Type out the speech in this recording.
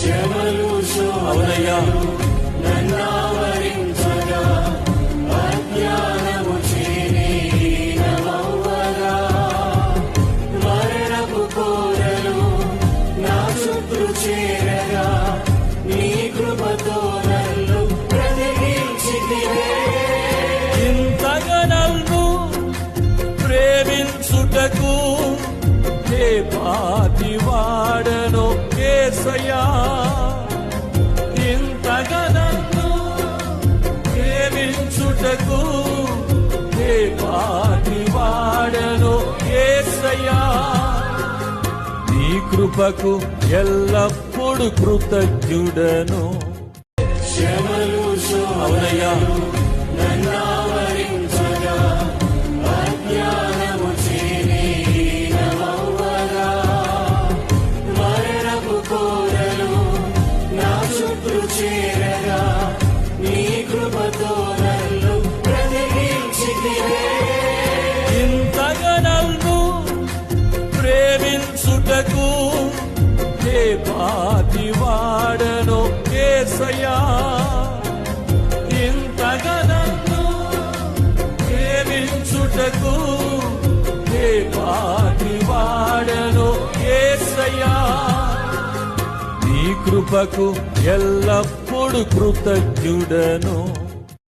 శ్రమలు అవునయ్యా నన్నావరించగా అజ్ఞానము చేనీనమవ్వగా మరణపు కోరలు నా చుట్టూ చేరగా నీ కృపతో నన్ను బ్రతికించితివే. ఇంతగా నన్ను ప్రేమించుటకు ఏ పాటి వాడను యేసయ్యా, ఇంతగా నన్ను ప్రేమించుటకు ఏ పాటి వాడను యేసయ్యా. నీ కృపకు ఎల్లప్పుడు కృతజ్ఞుడను. శ్రమలు అవునయ్యా నన్నావరించగా అజ్ఞానము చేనీనమవ్వగా మరణపు కోరలు నా చుట్టూ చేరగా నీ కృపతో నన్ను బ్రతికించితివే. ఇంతగా నన్ను ప్రేమించుటకు ఏ పాటి వాడను యేసయ్యా, ఇంతగా నన్ను ప్రేమించుటకు ఏ పాటి వాడను యేసయ్యా. నీ కృపకు ఎల్లప్పుడు కృతజ్ఞుడను.